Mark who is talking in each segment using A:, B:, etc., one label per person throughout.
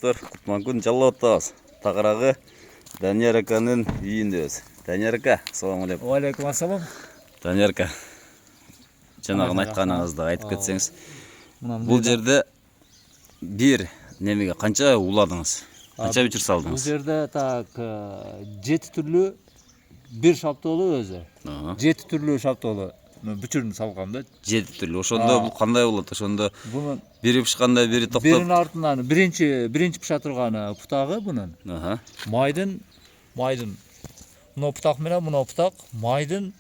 A: достор, Кутман жалап атабыз. Тагырагы Данияр аканын үйүндөбүз. Данияр ака, assalamu алейкум.
B: Алейкум ассалам.
A: Данияр ака, жанагы айтканыңызды айтып кетсеңиз. Бул
B: жерде
A: жерде бир немеге канча уладыңыз? Канча бичир салдыңыз?
B: Бул жерде так 7 түрлүү бир шаптоолу өзү. 7 түрлүү шаптоолу бүчүрүн салгам да.
A: 7 түрлүү. Ошондо бул кандай болот? Ошондо
B: Бунун
A: бири бышканда бири токтоп.
B: биринин артынан биринчи пыша турган путагы бунун. Майдын мына путак менен мына путак майдын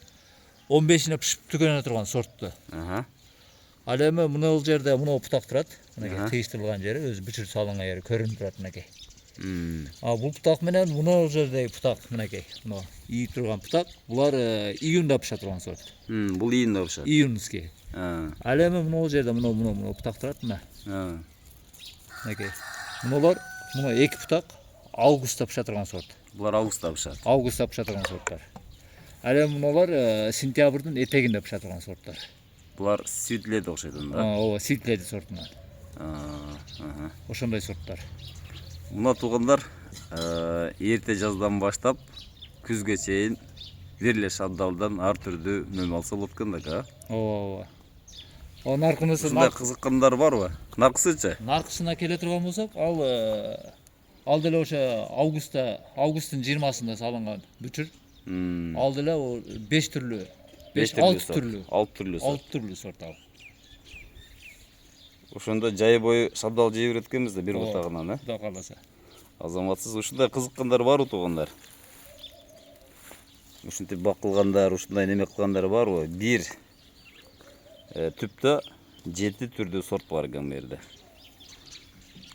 B: 15-ине пышып түгөнө турган сортту. Ал эми мына жерде мына путак турат. Мынакей тыйыштырылган жери өзү бүчүр салынган жери көрүнүп турат мынакей. Бул путак менен мына жердеги путак мынакей. Мына ийип турган путак. Булар июнда пыша турган сорт.
A: Бул июнда пышат.
B: Июнский. Ал эми мына жерде мына путак турат мына. Мынакей. Муналар мына эки путак августта пыша турган сорт.
A: Булар августта пышат.
B: Августта пыша турган сорттар. Ал эми муналар сентябрдын этегинде пыша турган сорттар.
A: Булар сүйтледи окшойт да.
B: Ооба, сүйтледи сортунан. Ошондой сорттар.
A: Мына туугандар эрте жаздан баштап күзгө чейин бир эле шабдалдан ар түрдүү мөм алса болот экен да.
B: Ооба. Наркынысы
A: ушундай кызыккандар барбы? Наркысычы?
B: Наркысына келе турган болсок, ал деле ошо августтун 20-сында салынган бүчүр. Ал деле 5 түрлүү. 6 түрлүү сорт ал.
A: Ошондо жай бою шабдал жей берет экенбиз да бир бутагынан,
B: Кудай кааласа.
A: Азаматсыз ушундай кызыккандар барбы туугандар? Ушинтип бакылгандар, ушундай неме кылгандар барбы? Бир түптө 7 түрдүү сорт бар экен бу жерде.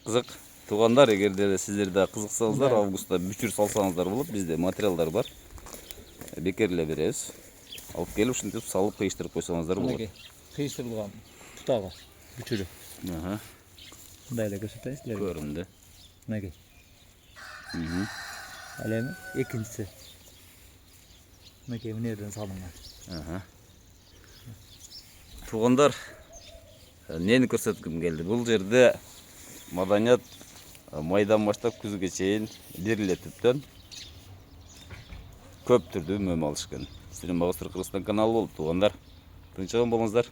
A: Кызык. Туугандар, эгерде сиздер да кызыксаңыздар, августта бүчүр салсаңыздар болот. Бизде материалдар бар. Бекер эле беребиз. Алып келип ушинтип салып кыйыштырып койсоңуздар болот.
B: Кыйыштырылган путагы бүчүрү. Мындай эле көрсөтөйүн силерге.
A: Көрүндү.
B: Мынакей. Ал эми экинчиси. Мынакей мына жерден салынган.
A: Туугандар, нени көрсөткүм келди? Бул жерде маданият майдан баштап күзгө чейин бир эле түптөн көп түрдүү мөм алышкан. Сиздердин Багыстыр Кыргызстан каналы болуп туугандар. Тынчыгын болуңуздар.